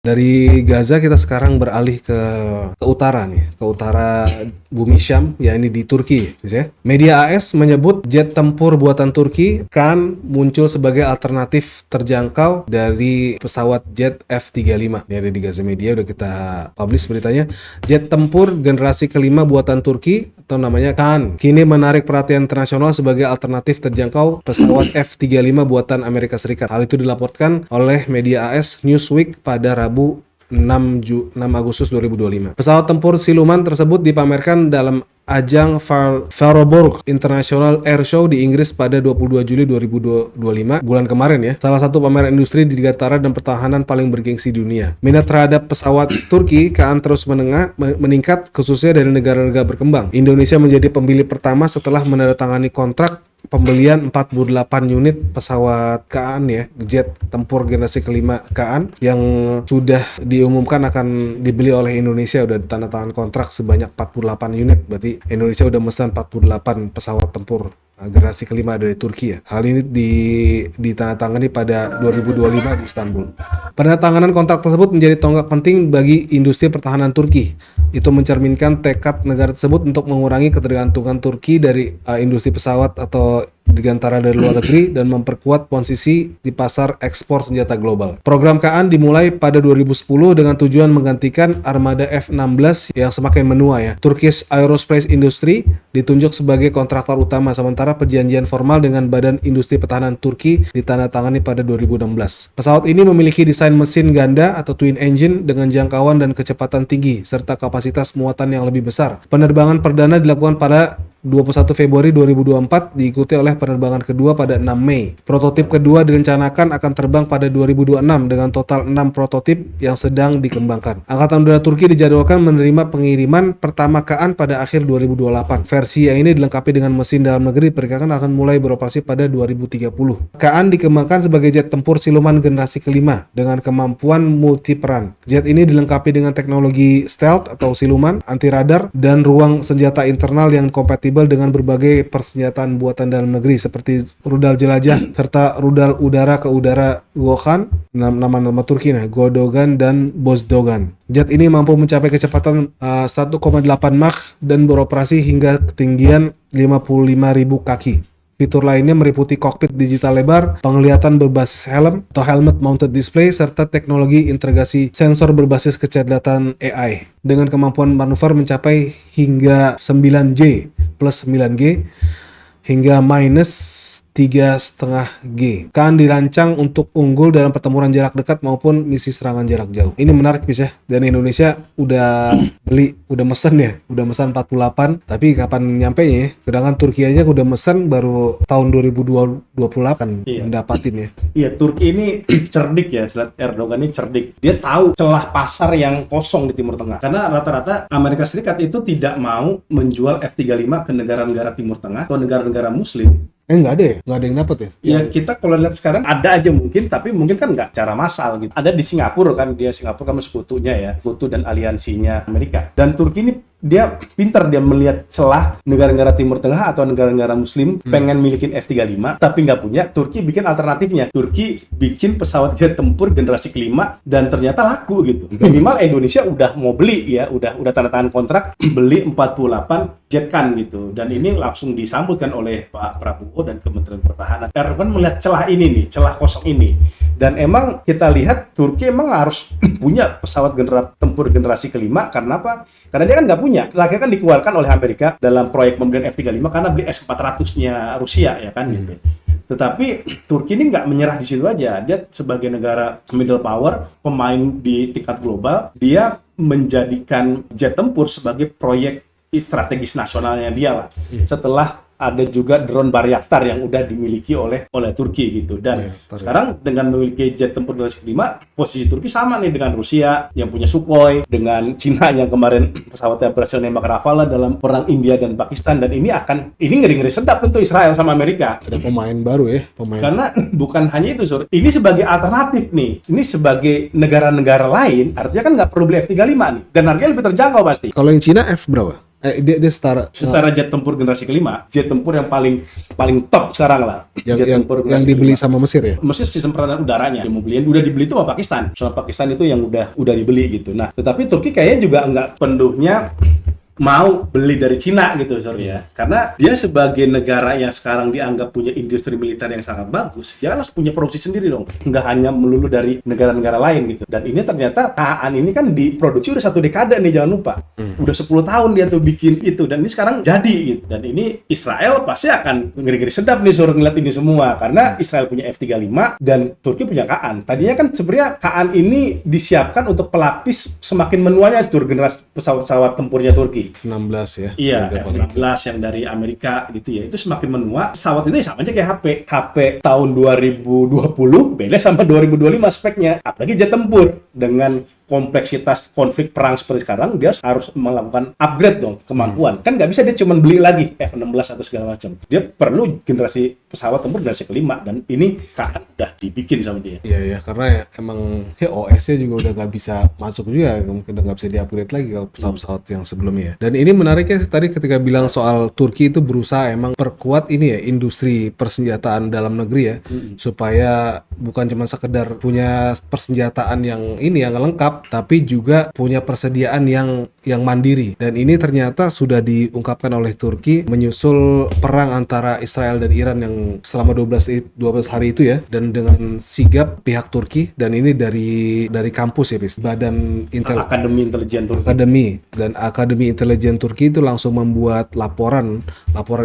Dari Gaza kita sekarang beralih ke utara nih, ke utara bumi Syam, ya ini di Turki. Ya. Media AS menyebut jet tempur buatan Turki kan muncul sebagai alternatif terjangkau dari pesawat jet F-35. Ini ada di Gaza Media, udah kita publish beritanya. Jet tempur generasi kelima buatan Turki atau namanya Kaan kini menarik perhatian internasional sebagai alternatif terjangkau pesawat F-35 buatan Amerika Serikat. Hal itu dilaporkan oleh media AS Newsweek pada Rabu 6 Agustus 2025. Pesawat tempur siluman tersebut dipamerkan dalam ajang Faro International Air Show di Inggris pada 22 Juli 2025, bulan kemarin ya. Salah satu pameran industri di dirgantara dan pertahanan paling bergengsi di dunia. Minat terhadap pesawat Turki Kaan terus meningkat khususnya dari negara-negara berkembang. Indonesia menjadi pembeli pertama setelah menandatangani kontrak pembelian 48 unit pesawat Kaan ya, jet tempur generasi kelima Kaan yang sudah diumumkan akan dibeli oleh Indonesia, udah ditandatangan kontrak sebanyak 48 unit. Berarti Indonesia udah memesan 48 pesawat tempur generasi kelima dari Turki ya. Hal ini ditandatangani pada 2025 di Istanbul. Penandatanganan kontrak tersebut menjadi tonggak penting bagi industri pertahanan Turki. Itu mencerminkan tekad negara tersebut untuk mengurangi ketergantungan Turki dari industri pesawat atau dirgantara dari luar negeri dan memperkuat posisi di pasar ekspor senjata global. Program Kaan dimulai pada 2010 dengan tujuan menggantikan armada F-16 yang semakin menua ya. Turkish Aerospace Industry ditunjuk sebagai kontraktor utama, sementara perjanjian formal dengan Badan Industri Pertahanan Turki ditandatangani pada 2016. Pesawat ini memiliki desain mesin ganda atau twin engine dengan jangkauan dan kecepatan tinggi serta kapasitas muatan yang lebih besar. Penerbangan perdana dilakukan pada 21 Februari 2024 diikuti oleh penerbangan kedua pada 6 Mei. Prototip kedua direncanakan akan terbang pada 2026 dengan total 6 prototip yang sedang dikembangkan. Angkatan Udara Turki dijadwalkan menerima pengiriman pertama Kaan pada akhir 2028. Versi yang ini dilengkapi dengan mesin dalam negeri diperkirakan akan mulai beroperasi pada 2030. Kaan dikembangkan sebagai jet tempur siluman generasi kelima dengan kemampuan multiperan. Jet ini dilengkapi dengan teknologi stealth atau siluman, anti radar, dan ruang senjata internal yang kompatibel dengan berbagai persenjataan buatan dalam negeri seperti rudal jelajah serta rudal udara ke udara Gökhan, nama-nama Turki nih, Godogan dan Bozdogan. Jet ini mampu mencapai kecepatan 1,8 Mach dan beroperasi hingga ketinggian 55.000 kaki. Fitur lainnya meliputi kokpit digital lebar, penglihatan berbasis helm atau helmet mounted display, serta teknologi integrasi sensor berbasis kecerdasan AI dengan kemampuan manuver mencapai hingga 9J plus 9G hingga minus 3,5G. Kaan dirancang untuk unggul dalam pertempuran jarak dekat maupun misi serangan jarak jauh. Ini menarik bis ya. Dan Indonesia udah beli, udah mesen ya. Udah mesen 48, tapi kapan nyampe ya? Sedangkan Turki aja udah mesen baru tahun 2028 mendapatin ya. Iya, Turki ini cerdik ya. Erdogan ini cerdik. Dia tahu celah pasar yang kosong di Timur Tengah. Karena rata-rata Amerika Serikat itu tidak mau menjual F-35 ke negara-negara Timur Tengah atau negara-negara Muslim. Nggak ada ya? Nggak ada yang dapat ya? Ya kita kalau lihat sekarang ada aja mungkin, tapi mungkin kan nggak cara massal gitu. Ada di Singapura kan, Singapura kan sekutunya ya, sekutu dan aliansinya Amerika. Dan Turki ini dia pintar, dia melihat celah negara-negara Timur Tengah atau negara-negara Muslim pengen milikin F-35 tapi nggak punya. Turki bikin alternatifnya. Turki bikin pesawat jet tempur generasi kelima dan ternyata laku gitu. Minimal Indonesia udah mau beli ya, udah tanda tangan kontrak beli 48 jet kan gitu. Dan ini langsung disambutkan oleh Pak Prabowo dan Kementerian Pertahanan. Erdogan melihat celah ini nih, celah kosong ini. Dan emang kita lihat Turki emang harus punya pesawat tempur generasi kelima. Karena apa? Karena dia kan nggak punya. Terakhir kan dikeluarkan oleh Amerika dalam proyek pembelian F-35 karena beli S-400-nya Rusia ya kan gitu. Tetapi Turki ini nggak menyerah di situ aja. Dia sebagai negara middle power, pemain di tingkat global, dia menjadikan jet tempur sebagai proyek strategis nasionalnya dia lah. Setelah ada juga drone Bayraktar yang udah dimiliki oleh Turki gitu. Dan sekarang dengan memiliki jet tempur generasi kelima, posisi Turki sama nih dengan Rusia yang punya Sukhoi, dengan Cina yang kemarin pesawatnya berhasil nembak Rafale dalam perang India dan Pakistan. Dan ini ngeri-ngeri sedap tentu Israel sama Amerika. Ada pemain baru ya, Karena bukan hanya itu, Sur. Ini sebagai alternatif nih. Ini sebagai negara-negara lain, artinya kan nggak perlu beli F-35 nih. Dan harganya lebih terjangkau pasti. Kalau yang Cina F berapa? Dia Setara jet tempur generasi kelima, jet tempur yang paling top sekarang lah. Jet yang tempur yang generasi dibeli kelima. sama Mesir ya. Mesir sistem pertahanan udaranya yang mau beli, udah dibeli itu sama Pakistan. Soal Pakistan itu yang udah dibeli gitu. Nah, tetapi Turki kayaknya juga nggak penuhnya mau beli dari Cina gitu, sorry ya. Karena dia sebagai negara yang sekarang dianggap punya industri militer yang sangat bagus, dia harus punya produksi sendiri dong. Nggak hanya melulu dari negara-negara lain gitu. Dan ini ternyata KAAN ini kan diproduksi udah 1 dekade nih, jangan lupa. Udah 10 tahun dia tuh bikin itu, dan ini sekarang jadi gitu. Dan ini Israel pasti akan ngeri-ngeri sedap nih suruh ngeliat ini semua, karena Israel punya F-35 dan Turki punya KAAN. Tadinya kan sebenarnya KAAN ini disiapkan untuk pelapis semakin menuanya tuh generasi pesawat-pesawat tempurnya Turki. F-16 ya. Iya, Yang F-16 yang dari Amerika gitu ya. Itu semakin menua. Pesawat itu ya sama aja kayak HP. HP tahun 2020 beda sama 2025 speknya. Apalagi jet tempur dengan kompleksitas konflik perang seperti sekarang, dia harus melakukan upgrade dong kemampuan. Kan nggak bisa dia cuma beli lagi F-16 atau segala macam. Dia perlu generasi pesawat tempur generasi kelima, dan ini kan udah dibikin sama dia. Iya, karena ya, emang OS-nya juga udah nggak bisa masuk juga, mungkin udah nggak bisa di-upgrade lagi kalau pesawat-pesawat yang sebelumnya. Dan ini menariknya tadi ketika bilang soal Turki itu berusaha emang perkuat ini ya, industri persenjataan dalam negeri ya, supaya bukan cuma sekedar punya persenjataan yang lengkap, tapi juga punya persediaan yang mandiri. Dan ini ternyata sudah diungkapkan oleh Turki menyusul perang antara Israel dan Iran yang selama 12 hari itu ya, dan dengan sigap pihak Turki, dan ini dari kampus ya, Badan Akademi Intelijen Turki. Akademi Intelijen Turki itu langsung membuat laporan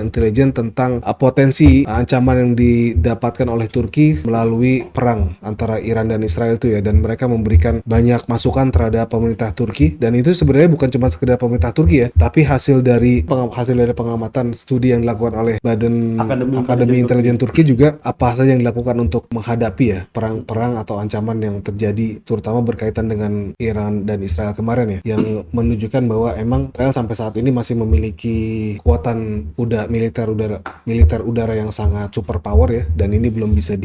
intelijen tentang potensi ancaman yang didapatkan oleh Turki melalui perang antara Iran dan Israel itu ya, dan mereka memberikan banyak masukan terhadap pemerintah Turki. Dan itu sebenarnya bukan cuma sekedar pemerintah Turki ya, tapi hasil dari pengamatan studi yang dilakukan oleh Badan Akademi Intelijen Turki juga apa saja yang dilakukan untuk menghadapi ya perang atau ancaman yang terjadi, terutama berkaitan dengan Iran dan Israel kemarin ya, yang menunjukkan bahwa emang Israel sampai saat ini masih memiliki kekuatan militer udara yang sangat super power ya, dan ini belum bisa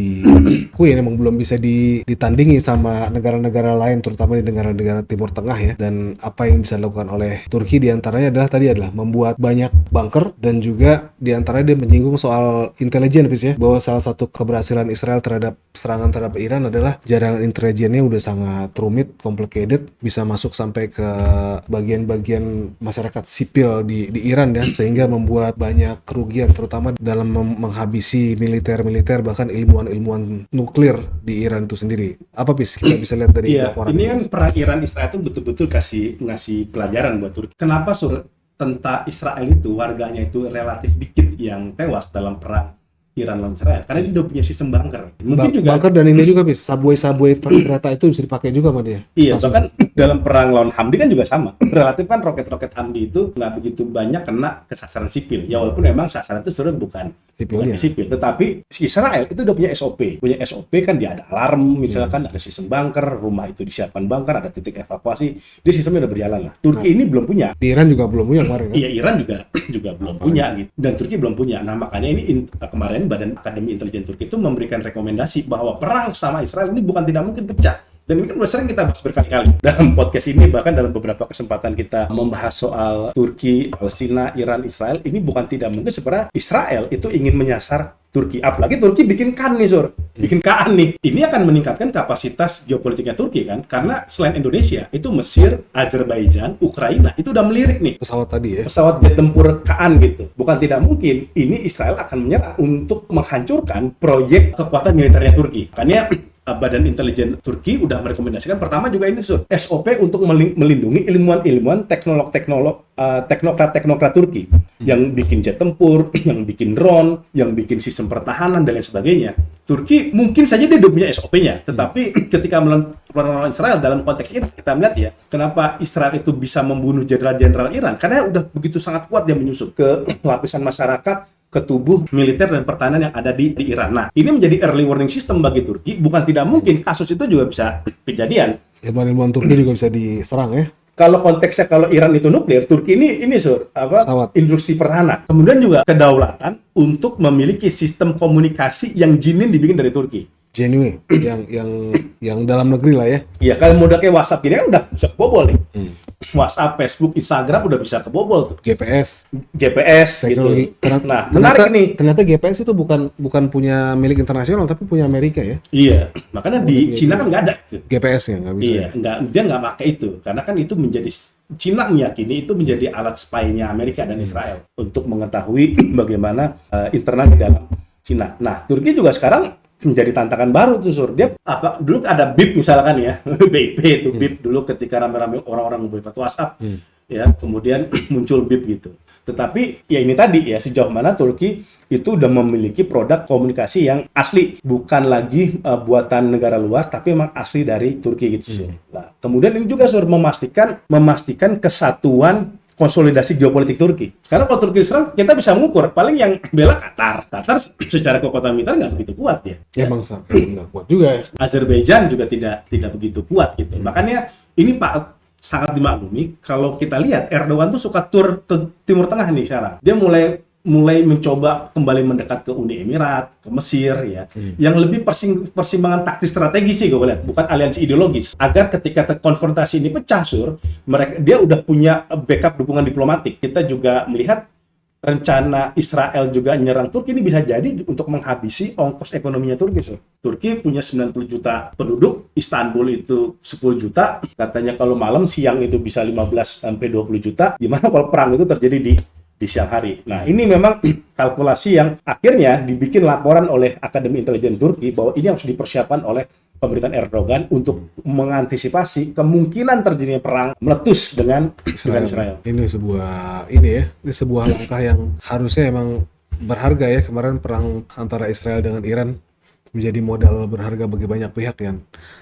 emang belum bisa ditandingi sama negara-negara lain, terutama di negara-negara Timur Tengah ya. Dan apa yang bisa dilakukan oleh Turki diantaranya adalah membuat banyak bunker, dan juga diantaranya dia menyinggung soal intelijen ya, bahwa salah satu keberhasilan Israel terhadap serangan terhadap Iran adalah jaringan intelijennya udah sangat rumit, complicated, bisa masuk sampai ke bagian-bagian masyarakat sipil di Iran ya, sehingga membuat banyak kerugian, terutama dalam menghabisi militer, bahkan ilmuwan nuklir di Iran itu sendiri. Apa kita bisa lihat dari laporan ini kan perang Iran Israel itu betul-betul ngasih pelajaran buat Turki. Kenapa tentara Israel itu warganya itu relatif dikit yang tewas dalam perang Iran lawan Israel? Karena dia udah punya sistem bunker. Mungkin juga bunker, dan ini juga subway kereta itu bisa dipakai juga sama dia. Iya, bahkan dalam perang lawan Hamdi kan juga sama. Relatif kan roket-roket Hamdi itu nggak begitu banyak kena ke sasaran sipil. Ya walaupun memang sasaran itu sebenarnya bukan sipil, tetapi Israel itu udah punya SOP. Punya SOP kan dia ada alarm, misalkan ada sistem bunker, rumah itu disiapkan bunker, ada titik evakuasi. Dia sistemnya udah berjalan lah. Turki ini belum punya. Di Iran juga belum punya kemarin kan? Iya, Iran juga belum punya gitu. Dan Turki belum punya. Nah, makanya ini kemarin Badan Akademi Intelijen Turki itu memberikan rekomendasi bahwa perang sama Israel ini bukan tidak mungkin pecah. Dan ini kan udah sering kita bahas berkali-kali dalam podcast ini, bahkan dalam beberapa kesempatan kita membahas soal Turki, Palestina, Iran, Israel. Ini bukan tidak mungkin sebenarnya Israel itu ingin menyasar Turki. Apalagi Turki bikin KAAN nih. Ini akan meningkatkan kapasitas geopolitiknya Turki kan, karena selain Indonesia itu Mesir, Azerbaijan, Ukraina itu udah melirik nih pesawat tadi ya, pesawat jet tempur KAAN gitu. Bukan tidak mungkin ini Israel akan menyerang untuk menghancurkan proyek kekuatan militernya Turki. Makanya Badan Intelijen Turki udah merekomendasikan pertama juga ini SOP untuk melindungi ilmuwan-ilmuwan teknokrat Turki yang bikin jet tempur, yang bikin drone, yang bikin sistem pertahanan dan lain sebagainya. Turki mungkin saja dia udah punya SOP-nya, tetapi ketika melawan Israel dalam konteks Iran, kita melihat ya, kenapa Israel itu bisa membunuh jenderal-jenderal Iran, karena udah begitu sangat kuat dia menyusup ke lapisan masyarakat, ke tubuh militer dan pertahanan yang ada di Iran. Nah, ini menjadi early warning system bagi Turki. Bukan tidak mungkin kasus itu juga bisa kejadian. Ilmuwan Turki juga bisa diserang ya. Kalau konteksnya kalau Iran itu nuklir, Turki ini industri pertahanan. Kemudian juga kedaulatan untuk memiliki sistem komunikasi yang jinin dibikin dari Turki. genuine yang dalam negeri lah ya. Iya, kalau model kayak WhatsApp gini kan udah bisa kebobol nih. Hmm. WhatsApp, Facebook, Instagram udah bisa kebobol tuh. GPS, GPS teknologi. gitu. Nah, menarik nih. Ternyata GPS itu bukan punya milik internasional tapi punya Amerika ya. Iya, makanya di Cina kan nggak ada. GPS-nya nggak bisa. Iya, dia nggak pakai itu karena kan itu menjadi Cina meyakini itu menjadi alat spy-nya Amerika dan Israel untuk mengetahui bagaimana internal di dalam Cina. Nah, Turki juga sekarang menjadi tantangan baru tuh, Sur. Dia dulu ada BIP misalkan ya, BIP itu BIP dulu ketika rame-rame orang-orang boikot WhatsApp, ya, kemudian muncul BIP gitu. Tetapi ya ini tadi ya, sejauh mana Turki itu udah memiliki produk komunikasi yang asli, bukan lagi buatan negara luar, tapi memang asli dari Turki gitu, Sur. Nah, kemudian ini juga, Sur, memastikan kesatuan konsolidasi geopolitik Turki. Sekarang kalau Turki serang, kita bisa mengukur paling yang bela Qatar. Qatar secara kekuatan militer nggak begitu kuat ya. Ya bang, nggak kuat juga ya. Azerbaijan juga tidak begitu kuat gitu. Makanya ini Pak sangat dimaklumi kalau kita lihat Erdogan tuh suka tur ke Timur Tengah nih sekarang. Dia mulai mencoba kembali mendekat ke Uni Emirat, ke Mesir ya. Yang lebih persimpangan taktis strategis sih gue lihat, bukan aliansi ideologis. Agar ketika konfrontasi ini pecah, Sur, dia udah punya backup dukungan diplomatik. Kita juga melihat rencana Israel juga nyerang Turki ini bisa jadi untuk menghabisi ongkos ekonominya Turki, Sur. Turki punya 90 juta penduduk, Istanbul itu 10 juta. Katanya kalau malam siang itu bisa 15 sampai 20 juta. Gimana kalau perang itu terjadi di siang hari. Nah, ini memang kalkulasi yang akhirnya dibikin laporan oleh Akademi Intelijen Turki bahwa ini harus dipersiapkan oleh pemerintahan Erdogan untuk mengantisipasi kemungkinan terjadinya perang meletus dengan Israel. Ini sebuah langkah yang harusnya emang berharga ya. Kemarin perang antara Israel dengan Iran menjadi modal berharga bagi banyak pihak kan.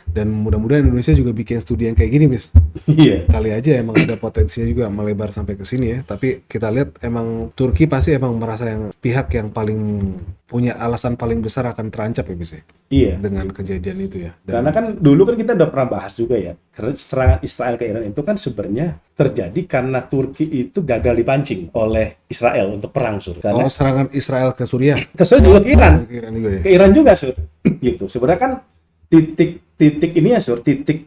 Dan mudah-mudahan Indonesia juga bikin studi yang kayak gini, Bis. Iya. Kali aja emang ada potensinya juga melebar sampai ke sini ya. Tapi kita lihat emang Turki pasti emang merasa yang pihak yang paling punya alasan paling besar akan terancam ya, Bis. Iya. Dengan kejadian itu ya. Karena kan dulu kan kita udah pernah bahas juga ya. Serangan Israel ke Iran itu kan sebenarnya terjadi karena Turki itu gagal dipancing oleh Israel untuk perang, Sur. Karena serangan Israel ke Suriah. juga ke Iran. Ke Iran juga ya. Ke Iran juga, Sur. Gitu. Sebenarnya kan titik ini ya, Sur, titik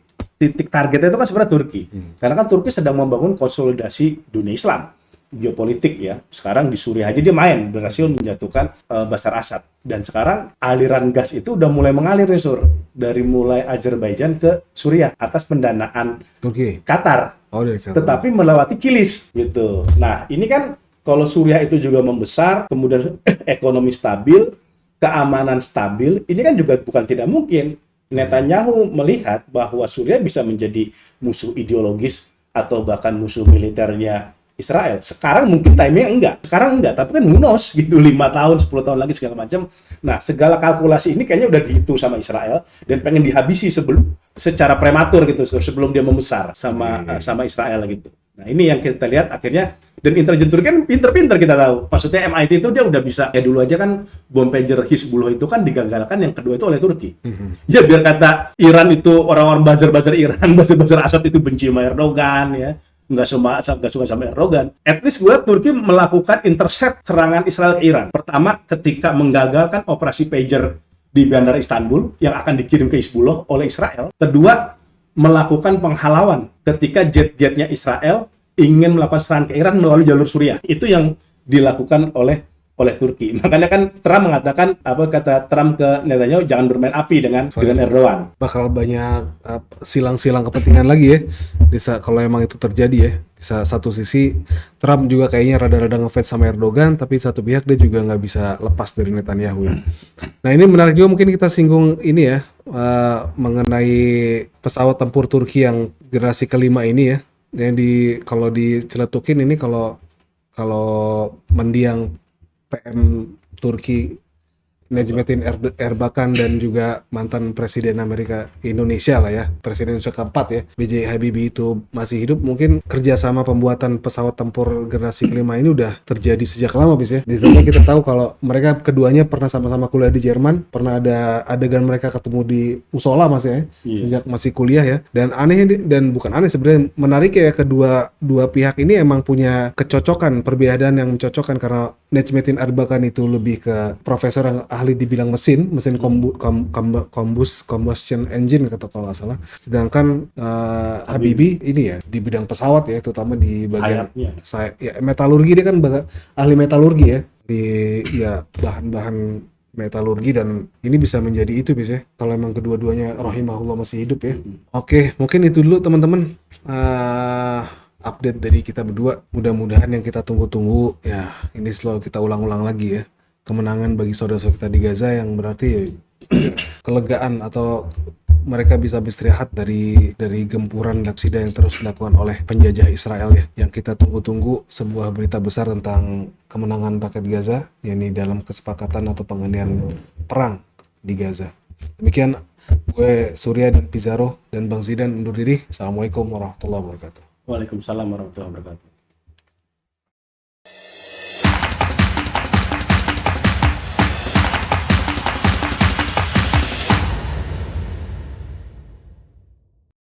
targetnya itu kan sebenarnya Turki. Karena kan Turki sedang membangun konsolidasi dunia Islam, geopolitik ya. Sekarang di Suriah aja dia berhasil menjatuhkan Bashar Assad. Dan sekarang aliran gas itu udah mulai mengalir ya, Sur. Dari mulai Azerbaijan ke Suriah atas pendanaan Turki. Qatar. Dari Qatar. Tetapi melewati Kilis gitu. Nah, ini kan kalau Suriah itu juga membesar, kemudian ekonomi stabil, keamanan stabil, ini kan juga bukan tidak mungkin. Netanyahu melihat bahwa Suriah bisa menjadi musuh ideologis atau bahkan musuh militernya Israel. Sekarang mungkin timingnya enggak, tapi kan who knows gitu, 5 tahun, 10 tahun lagi segala macam. Nah, segala kalkulasi ini kayaknya udah dihitung sama Israel dan pengen dihabisi secara prematur gitu, sebelum dia membesar sama Israel gitu. Nah, ini yang kita lihat akhirnya, dan intelijen Turki kan pinter-pinter kita tahu. Maksudnya MIT itu dia udah bisa, ya dulu aja kan bom pager Hizbullah itu kan digagalkan yang kedua itu oleh Turki. Ya biar kata Iran itu orang-orang buzzer Iran, buzzer Assad itu benci sama Erdogan ya. Nggak suka sama Erdogan. At least gue Turki melakukan intercept serangan Israel ke Iran. Pertama, ketika menggagalkan operasi pager di Bandara Istanbul yang akan dikirim ke Hizbullah oleh Israel. Kedua, melakukan penghalauan ketika jet-jetnya Israel ingin melakukan serangan ke Iran melalui jalur Suriah. Itu yang dilakukan oleh Turki. Makanya kan Trump mengatakan, kata Trump ke Netanyahu, jangan bermain api dengan Erdogan. Bakal banyak silang-silang kepentingan lagi ya. Kalau emang itu terjadi ya. Di satu sisi Trump juga kayaknya rada-rada ngefans sama Erdogan, tapi satu pihak dia juga nggak bisa lepas dari Netanyahu ya. Nah, ini menarik juga, mungkin kita singgung ini ya, mengenai pesawat tempur Turki yang generasi kelima ini ya. Yang kalau diceletukin ini, kalau mendiang PM Turki Necmettin Erbakan dan juga mantan Presiden Amerika Indonesia lah ya, Presiden Indonesia keempat ya, B.J. Habibie itu masih hidup, mungkin kerjasama pembuatan pesawat tempur generasi kelima ini udah terjadi sejak lama, Bis ya. Di sana kita tahu kalau mereka keduanya pernah sama-sama kuliah di Jerman, pernah ada adegan mereka ketemu di musola Mas ya, sejak masih kuliah ya. Dan bukan aneh sebenarnya, menarik ya, kedua pihak ini emang punya kecocokan, perbedaan yang mencocokkan, karena Necmettin Erbakan itu lebih ke profesor yang ahli di bidang mesin combustion engine kata kalau nggak salah. Sedangkan Habibie ini ya di bidang pesawat ya, terutama di bagian Sayapnya. metalurgi. Dia kan ahli metalurgi ya, di ya bahan-bahan metalurgi, dan ini bisa menjadi itu bisa kalau emang kedua-duanya rahimahullah masih hidup ya. Oke, mungkin itu dulu teman-teman. Update dari kita berdua. Mudah-mudahan yang kita tunggu-tunggu ya ini selalu kita ulang-ulang lagi ya. Kemenangan bagi saudara-saudara kita di Gaza, yang berarti kelegaan atau mereka bisa beristirahat dari gempuran laksida yang terus dilakukan oleh penjajah Israel ya. Yang kita tunggu-tunggu sebuah berita besar tentang kemenangan rakyat Gaza, yakni dalam kesepakatan atau penghentian perang di Gaza. Demikian gue Surya dan Pizarro dan Bang Zidan undur diri. Assalamualaikum warahmatullahi wabarakatuh. Waalaikumsalam warahmatullahi wabarakatuh.